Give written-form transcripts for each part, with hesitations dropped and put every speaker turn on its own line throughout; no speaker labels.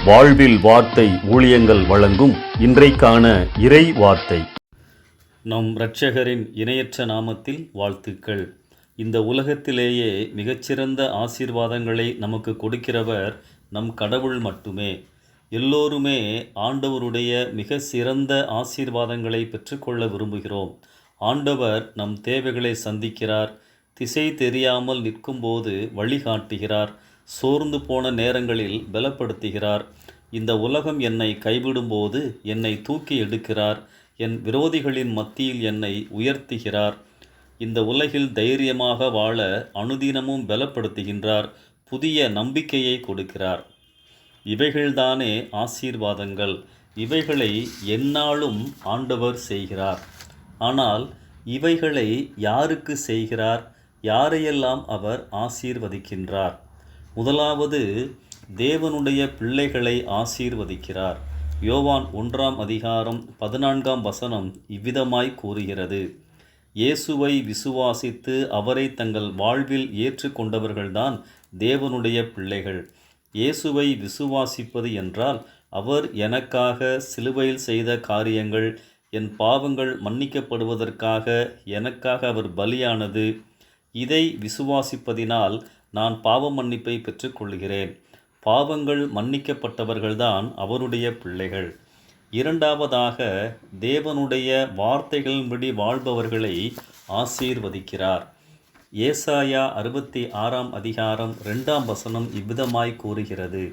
வாழ்வில் வார்த்தை ஊழியங்கள் வழங்கும் இன்றைக்கான இறை வார்த்தை. நம் இரட்சகரின் இணையற்ற நாமத்தில் வாழ்த்துக்கள். இந்த உலகத்திலேயே மிகச்சிறந்த ஆசீர்வாதங்களை நமக்கு கொடுக்கிறவர் நம் கடவுள் மட்டுமே. எல்லோருமே ஆண்டவருடைய மிக சிறந்த ஆசீர்வாதங்களை பெற்றுக்கொள்ள விரும்புகிறோம். ஆண்டவர் நம் தேவைகளை சந்திக்கிறார். திசை தெரியாமல் நிற்கும்போது வழிகாட்டுகிறார். சோர்ந்து போன நேரங்களில் பலப்படுத்துகிறார். இந்த உலகம் என்னை கைவிடும்போது என்னை தூக்கி எடுக்கிறார். என் விரோதிகளின் மத்தியில் என்னை உயர்த்துகிறார். இந்த உலகில் தைரியமாக வாழ அனுதினமும் பலப்படுத்துகின்றார். புதிய நம்பிக்கையை கொடுக்கிறார். இவைகள்தானே ஆசீர்வாதங்கள். இவைகளை எந்நாளும் ஆண்டவர் செய்கிறார். ஆனால் இவைகளை யாருக்கு செய்கிறார்? யாரையெல்லாம் அவர் ஆசீர்வதிக்கின்றார்? முதலாவது, தேவனுடைய பிள்ளைகளை ஆசீர்வதிக்கிறார். யோவான் 1:14 இவ்விதமாய் கூறுகிறது: இயேசுவை விசுவாசித்து அவரை தங்கள் வாழ்வில் ஏற்றுக்கொண்டவர்கள்தான் தேவனுடைய பிள்ளைகள். இயேசுவை விசுவாசிப்பது என்றால் அவர் எனக்காக சிலுவையில் செய்த காரியங்கள், என் பாவங்கள் மன்னிக்கப்படுவதற்காக எனக்காக அவர் பலியானது. இதை விசுவாசிப்பதினால் நான் பாவ மன்னிப்பை பெற்றுக்கொள்கிறேன். பாவங்கள் மன்னிக்கப்பட்டவர்கள்தான் அவருடைய பிள்ளைகள். இரண்டாவதாக, தேவனுடைய வார்த்தைகளின்படி வாழ்பவர்களை ஆசீர்வதிக்கிறார். ஏசாயா 66:2 இவ்விதமாய் கூறுகிறது: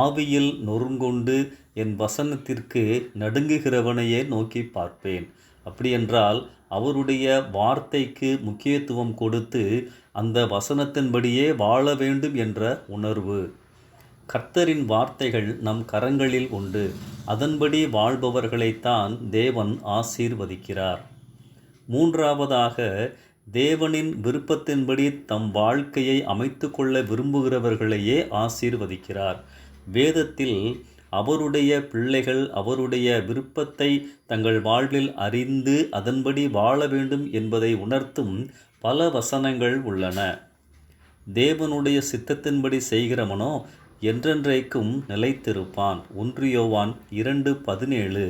ஆவியில் நொறுங்கொண்டு என் வசனத்திற்கு நடுங்குகிறவனையே நோக்கி பார்ப்பேன். அப்படியென்றால் அவருடைய வார்த்தைக்கு முக்கியத்துவம் கொடுத்து அந்த வசனத்தின்படியே வாழ வேண்டும் என்ற உணர்வு. கர்த்தரின் வார்த்தைகள் நம் கரங்களில் உண்டு. அதன்படி வாழ்பவர்களைத்தான் தேவன் ஆசீர்வதிக்கிறார். மூன்றாவதாக, தேவனின் விருப்பத்தின்படி தம் வாழ்க்கையை அமைத்து கொள்ள விரும்புகிறவர்களையே ஆசீர்வதிக்கிறார். வேதத்தில் அவருடைய பிள்ளைகள் அவருடைய விருப்பத்தை தங்கள் வாழ்வில் அறிந்து அதன்படி வாழ வேண்டும் என்பதை உணர்த்தும் பல வசனங்கள் உள்ளன. தேவனுடைய சித்தத்தின்படி செய்கிறவனோ என்றென்றைக்கும் நிலைத்திருப்பான். 1 யோவான் 2:17.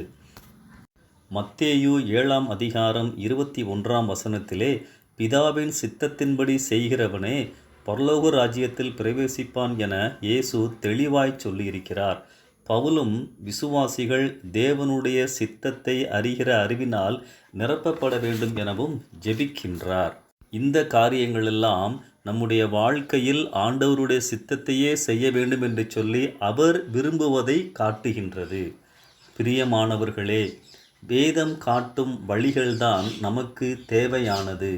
மத்தேயு 7:21 பிதாவின் சித்தத்தின்படி செய்கிறவனே பரலோக ராஜ்யத்தில் பிரவேசிப்பான் என இயேசு தெளிவாய் சொல்லியிருக்கிறார். பவுலும் விசுவாசிகள் தேவனுடைய சித்தத்தை அறிகிற அறிவினால் நிரப்பப்பட வேண்டும் எனவும் ஜெபிக்கின்றார். இந்த காரியங்களெல்லாம் நம்முடைய வாழ்க்கையில் ஆண்டவருடைய சித்தத்தையே செய்ய வேண்டும் என்று சொல்லி அவர் விரும்புவதை காட்டுகின்றது. பிரியமானவர்களே, வேதம் காட்டும் வழிகள்தான் நமக்கு தேவையானது.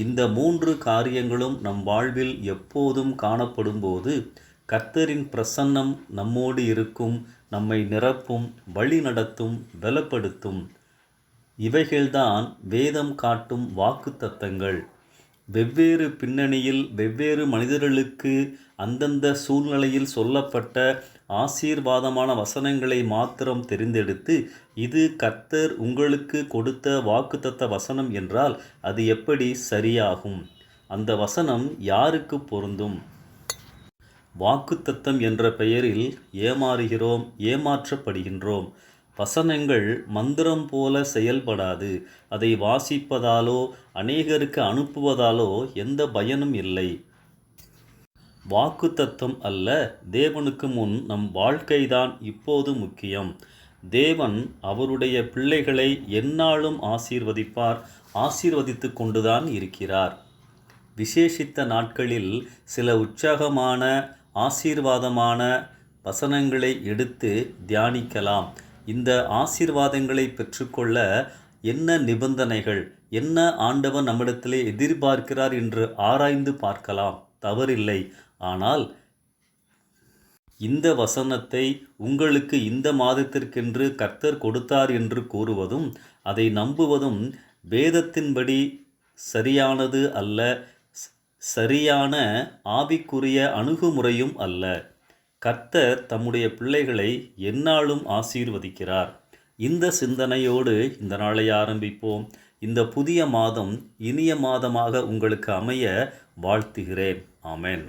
இந்த 3 காரியங்களும் நம் வாழ்வில் எப்போதும் காணப்படும்போது கர்த்தரின் பிரசன்னம் நம்மோடு இருக்கும், நம்மை நிரப்பும், வழி நடத்தும், பலப்படுத்தும். இவைகள்தான் வேதம் காட்டும் வாக்குத்தத்தங்கள். வெவ்வேறு பின்னணியில் வெவ்வேறு மனிதர்களுக்கு அந்தந்த சூழ்நிலையில் சொல்லப்பட்ட ஆசீர்வாதமான வசனங்களை மாத்திரம் தெரிந்தெடுத்து, இது கர்த்தர் உங்களுக்கு கொடுத்த வாக்குத்தத்த வசனம் என்றால் அது எப்படி சரியாகும்? அந்த வசனம் யாருக்கு பொருந்தும்? வாக்குத்தத்தம் என்ற பெயரில் ஏமாறுகிறோம், ஏமாற்றப்படுகின்றோம். வசனங்கள் மந்திரம் போல செயல்படாது. அதை வாசிப்பதாலோ அநேகருக்கு அனுப்புவதாலோ எந்த பயனும் இல்லை. வாக்குத்தத்தம் அல்ல, தேவனுக்கு முன் நம் வாழ்க்கைதான் இப்போது முக்கியம். தேவன் அவருடைய பிள்ளைகளை எந்நாளும் ஆசீர்வதிப்பார், ஆசீர்வதித்து கொண்டுதான் இருக்கிறார். விசேஷித்த நாட்களில் சில உற்சாகமான ஆசீர்வாதமான வசனங்களை எடுத்து தியானிக்கலாம். இந்த ஆசீர்வாதங்களை பெற்றுக்கொள்ள என்ன நிபந்தனைகள், என்ன ஆண்டவர் நம்மிடத்திலே எதிர்பார்க்கிறார் என்று ஆராய்ந்து பார்க்கலாம், தவறில்லை. ஆனால் இந்த வசனத்தை உங்களுக்கு இந்த மாதத்திற்கென்று கர்த்தர் கொடுத்தார் என்று கூறுவதும் அதை நம்புவதும் வேதத்தின்படி சரியானது அல்ல, சரியான ஆவிக்குரிய அணுகுமுறையும் அல்ல. கர்த்தர் தம்முடைய பிள்ளைகளை எந்நாளும் ஆசீர்வதிக்கிறார். இந்த சிந்தனையோடு இந்த நாளை ஆரம்பிப்போம். இந்த புதிய மாதம் இனிய மாதமாக உங்களுக்கு அமைய வாழ்த்துகிறேன். ஆமென்.